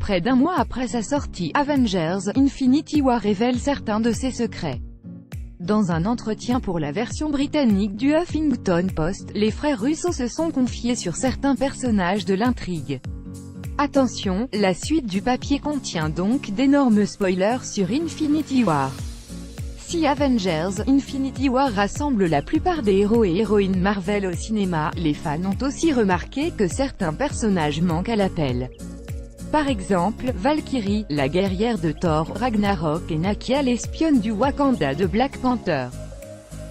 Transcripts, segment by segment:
Près d'un mois après sa sortie, Avengers: Infinity War révèle certains de ses secrets. Dans un entretien pour la version britannique du Huffington Post, les frères Russo se sont confiés sur certains personnages de l'intrigue. Attention, la suite du papier contient donc d'énormes spoilers sur Infinity War. Si Avengers: Infinity War rassemble la plupart des héros et héroïnes Marvel au cinéma, les fans ont aussi remarqué que certains personnages manquent à l'appel. Par exemple, Valkyrie, la guerrière de Thor Ragnarok, et Nakia, l'espionne du Wakanda de Black Panther.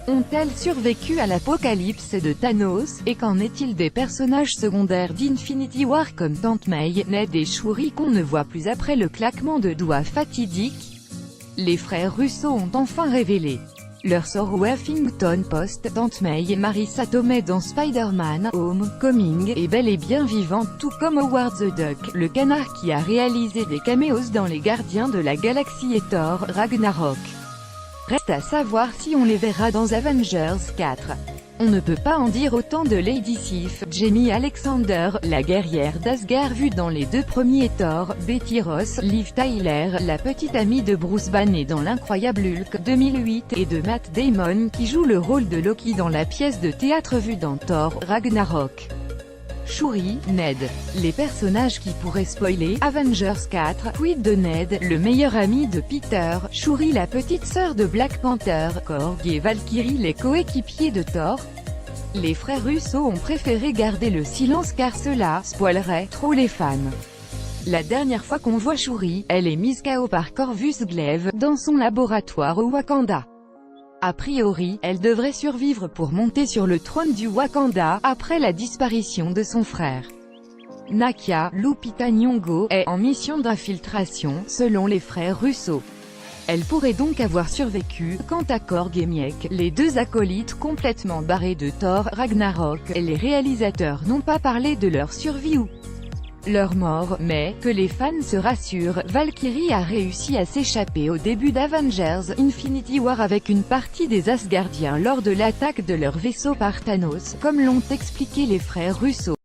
Ont-elles survécu à l'apocalypse de Thanos, et qu'en est-il des personnages secondaires d'Infinity War comme Tante May, Ned et Shuri qu'on ne voit plus après le claquement de doigts fatidique? Les frères Russo ont enfin révélé leur sort au Huffington Post. Tante May, Marissa Tomei dans Spider-Man Homecoming, est bel et bien vivante, tout comme Howard the Duck, le canard qui a réalisé des caméos dans Les Gardiens de la Galaxie et Thor Ragnarok. Reste à savoir si on les verra dans Avengers 4. On ne peut pas en dire autant de Lady Sif, Jamie Alexander, la guerrière d'Asgard vue dans les deux premiers Thor, Betty Ross, Liv Tyler, la petite amie de Bruce Banner dans l'Incroyable Hulk 2008, et de Matt Damon qui joue le rôle de Loki dans la pièce de théâtre vue dans Thor Ragnarok. Shuri, Ned. Les personnages qui pourraient spoiler Avengers 4, quid de Ned, le meilleur ami de Peter, Shuri la petite sœur de Black Panther, Korg et Valkyrie les coéquipiers de Thor? Les frères Russo ont préféré garder le silence car cela spoilerait trop les fans. La dernière fois qu'on voit Shuri, elle est mise KO par Corvus Glaive, dans son laboratoire au Wakanda. A priori, elle devrait survivre pour monter sur le trône du Wakanda, après la disparition de son frère. Nakia, Lupita Nyong'o, est en mission d'infiltration, selon les frères Russo. Elle pourrait donc avoir survécu. Quant à Korg et Miek, les deux acolytes complètement barrés de Thor Ragnarok, les réalisateurs n'ont pas parlé de leur survie ou leur mort, mais, que les fans se rassurent, Valkyrie a réussi à s'échapper au début d'Avengers: Infinity War avec une partie des Asgardiens lors de l'attaque de leur vaisseau par Thanos, comme l'ont expliqué les frères Russo.